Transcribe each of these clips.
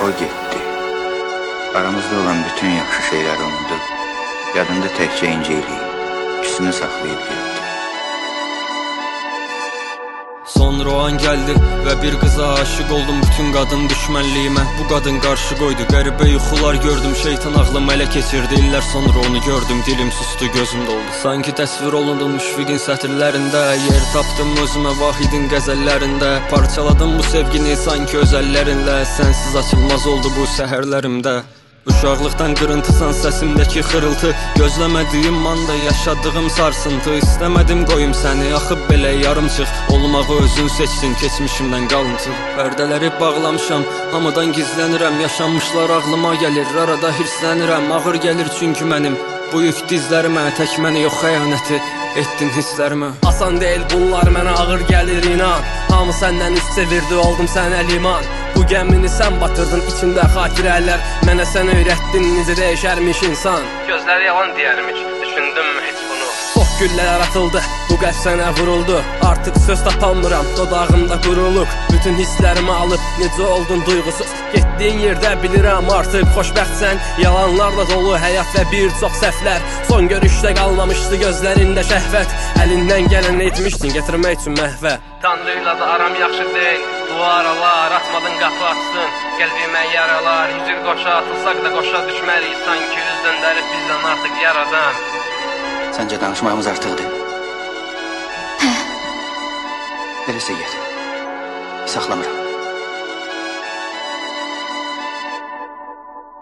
O getdi. Aramızda olan bütün yaxşı şeyləri unudub, yadında təkcə incəliyi, ikisini saxlayıb getdi. Sonra o an geldi ve bir kıza aşık oldum. Bütün kadın düşmanlığıma bu kadın karşı koydu. Garibə yuxular gördüm, şeytan ağlım ələ keçirdi. İllər sonra onu gördüm, dilim sustu, gözüm doldu. Sanki təsvir olundum Müşfiqin sətirlərində. Yer tapdım özümə Vahidin qəzəllərində. Parçaladım bu sevgini sanki öz əllərinlə. Sənsiz açılmaz oldu bu səhərlərimdə. Uşaqlıqdan qırıntısan səsimdəki xırıltı. Gözləmədiyim anda yaşadığım sarsıntı. İstəmədim qoyum səni, axıb belə yarımçıq. Olmağı özün seçdin, keçmişimdən qalıntı. Pərdələri bağlamışam, hamıdan gizlənirəm. Yaşanmışlar ağlıma gəlir, arada hirslənirəm. Ağır gəlir çünki mənim bu yük dizlərimə. Tək məni yox xəyanəti etdin hisslərimə. Asan deyil bunlar mənə ağır gəlir inan. Hamı səndən üst çevirdi, oldum sənə liman. Bu gəmini sən batırdın, içində xatirələr. Mənə sən öyrətdin, necə dəyişərmiş insan. Gözlər yalan deyərmiş, düşündünmü heç bunu? Çox güllər atıldı, bu qəlb sənə vuruldu. Artıq söz tapamıram, dodağımda quruluq. Bütün hisslərimi alıb, necə oldun duyğusuz. Getdiyin yerdə bilirəm artıq xoşbəxtsən. Yalanlarla dolu həyat və bir çox səhvlər. Son görüşdə qalmamışdı gözlərində şəhvət. Əlindən gələn etmişdin, gətirmək üçün məhvə. Tanrıyla da aram yaxşı deyil, dua aralar, atmadın qapı açdın. Qəlbimə yaralar, hicr qoşa atılsaq da qoşa düşməliyik. Sanki üz döndərib bizdən artıq yaradan. Səncə danışmağımız artıqdır? Eləsə get. Saxlamıram.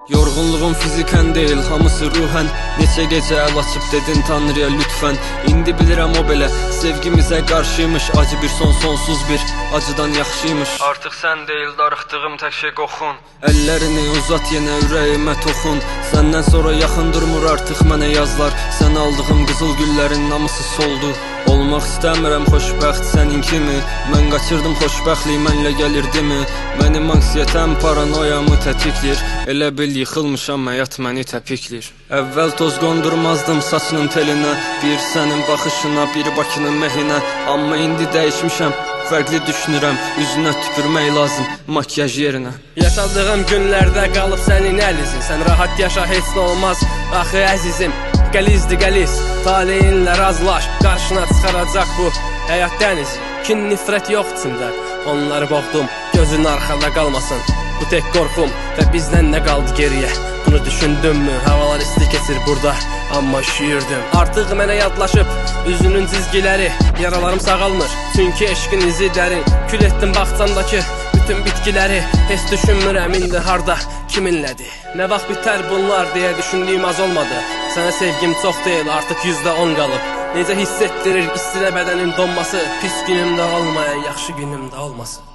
Yorğunluğum fizikən deyil, hamısı ruhən. Neçə gecə əl açıb dedin Tanrıya lütfən. İndi bilirəm o belə sevgimizə qarşıymış. Acı bir son, sonsuz bir acıdan yaxşıymış. Artıq sən deyil darıxdığım tək şey qoxun. Əllərini uzat yenə ürəyimə toxun. Səndən sonra yaxın durmur artıq mənə yazlar. Sən aldığım qızıl güllərin namısı soldu. Olmaq istəmirəm xoşbəxt sənin kimi. Mən qaçırdım xoşbəxtlik mənlə gəlirdimi? Mənim anksiyetəm paranoyamı tətiklir. Elə bil yıxılmışam həyat məni təpiklir. Əvvəl toz qondurmazdım saçının telinə. Bir sənin baxışına, bir Bakının mehinə. Amma indi dəyişmişəm, fərqli düşünürəm. Üzünə tüpürmək lazım makyaj yerinə. Yaşadığım günlərdə qalıb sənin əlizin. Sən rahat yaşa, heç nə olmaz axı əzizim. Qəlizdir qəliz, taleyinlə razlaş. Qarşına çıxaracaq bu həyat dənizi. Kin nifrət yox içində, onları boğdum. Gözün arxada qalmasın, bu tek qorxum. Və bizdən nə qaldı geriyə, bunu düşündünmü? Havalar isti keçir burada, amma üşüyürdüm. Artıq mənə yadlaşıb üzünün cizgiləri. Yaralarım sağalmır, çünki eşqin izi dərin. Kül etdim bağçamdakı bütün bitkiləri. Heç düşünmürəm indi harda, kiminlədir. Nə vaxt bitər bunlar deyə düşündüyüm az olmadı. Sənə sevgim çox deyil, artıq %10 qalıb. Necə hiss etdirir istidə bədənin donması. Pis günümdə olmayan yaxşı günümdə olmasın.